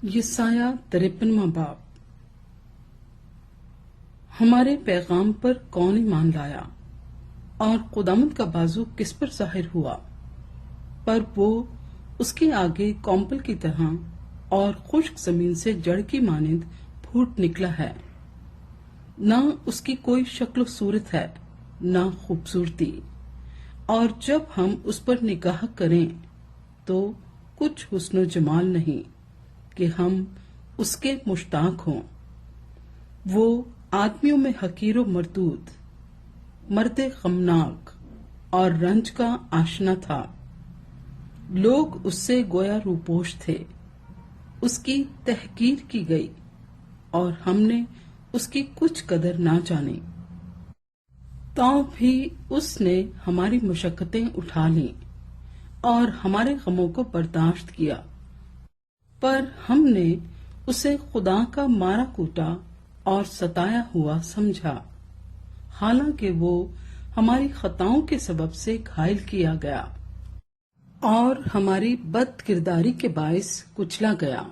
یسایہ 53واں باب۔ ہمارے پیغام پر کون ایمان لایا اور خداوند کا بازو کس پر ظاہر ہوا؟ پر وہ اس کے آگے کومپل کی طرح اور خشک زمین سے جڑ کی مانند پھوٹ نکلا ہے، نہ اس کی کوئی شکل و صورت ہے نہ خوبصورتی، اور جب ہم اس پر نگاہ کریں تو کچھ حسن و جمال نہیں کہ ہم اس کے مشتاق ہوں۔ وہ آدمیوں میں حقیر و مردود، مرد غمناک اور رنج کا آشنا تھا۔ لوگ اس سے گویا روپوش تھے، اس کی تحقیر کی گئی اور ہم نے اس کی کچھ قدر نہ جانی۔ تو بھی اس نے ہماری مشقتیں اٹھا لیں اور ہمارے غموں کو برداشت کیا، پر ہم نے اسے خدا کا مارا کوٹا اور ستایا ہوا سمجھا، حالانکہ وہ ہماری خطاؤں کے سبب سے گھائل کیا گیا اور ہماری بد کرداری کے باعث کچلا گیا۔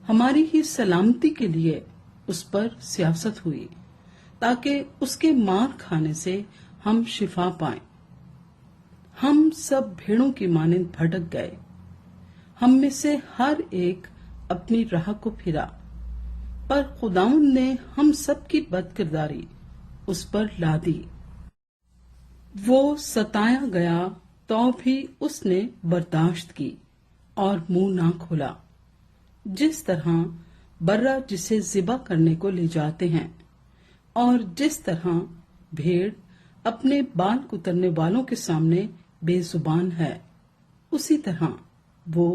ہماری ہی سلامتی کے لیے اس پر سیاست ہوئی، تاکہ اس کے مار کھانے سے ہم شفا پائیں۔ ہم سب بھیڑوں کی مانند بھٹک گئے، ہم میں سے ہر ایک اپنی راہ کو پھرا، پر خداوند نے ہم سب کی بد کرداری اس پر لا دی۔ وہ ستایا گیا تو بھی اس نے برداشت کی اور منہ نہ کھولا، جس طرح برہ جسے ذبح کرنے کو لے جاتے ہیں، اور جس طرح بھیڑ اپنے بال کترنے والوں کے سامنے بے زبان ہے، اسی طرح وہ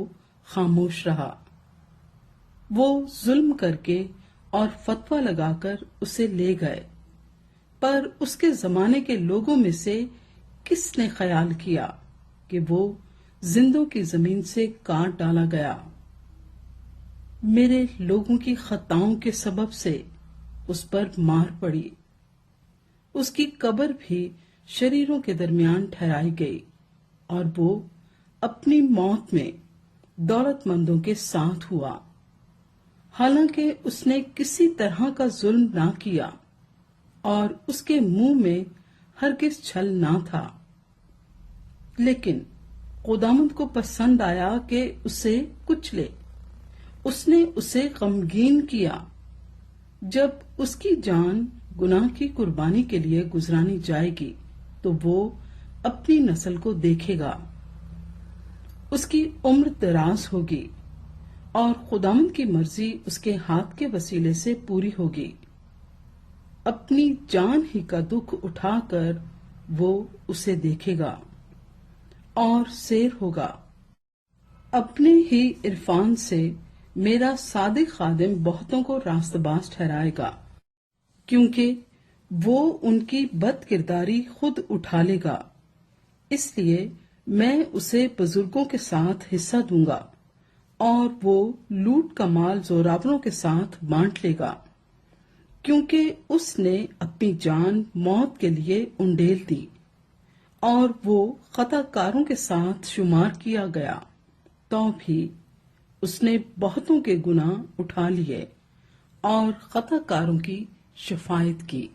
خاموش رہا۔ وہ ظلم کر کے اور فتویٰ لگا کر اسے لے گئے، پر اس کے زمانے کے لوگوں میں سے کس نے خیال کیا کہ وہ زندوں کی زمین سے کاٹ ڈالا گیا؟ میرے لوگوں کی خطاؤں کے سبب سے اس پر مار پڑی، اس کی قبر بھی شریروں کے درمیان ٹھہرائی گئی، اور وہ اپنی موت میں دولت مندوں کے ساتھ ہوا، حالانکہ اس نے کسی طرح کا ظلم نہ کیا اور اس کے منہ میں ہرگز چھل نہ تھا۔ لیکن خداوند کو پسند آیا کہ اسے کچلے، اس نے اسے غمگین کیا۔ جب اس کی جان گناہ کی قربانی کے لیے گزرانی جائے گی تو وہ اپنی نسل کو دیکھے گا، اس کی عمر دراز ہوگی اور خداوند کی مرضی اس کے ہاتھ کے وسیلے سے پوری ہوگی۔ اپنی جان ہی کا دکھ اٹھا کر وہ اسے دیکھے گا اور سیر ہوگا۔ اپنے ہی عرفان سے میرا صادق خادم بہتوں کو راست باز ٹھہرائے گا، کیونکہ وہ ان کی بد کرداری خود اٹھا لے گا۔ اس لیے میں اسے بزرگوں کے ساتھ حصہ دوں گا، اور وہ لوٹ کا مال زوراوروں کے ساتھ بانٹ لے گا، کیونکہ اس نے اپنی جان موت کے لیے انڈیل دی، اور وہ خطا کاروں کے ساتھ شمار کیا گیا، تو بھی اس نے بہتوں کے گناہ اٹھا لیے اور خطا کاروں کی شفاعت کی۔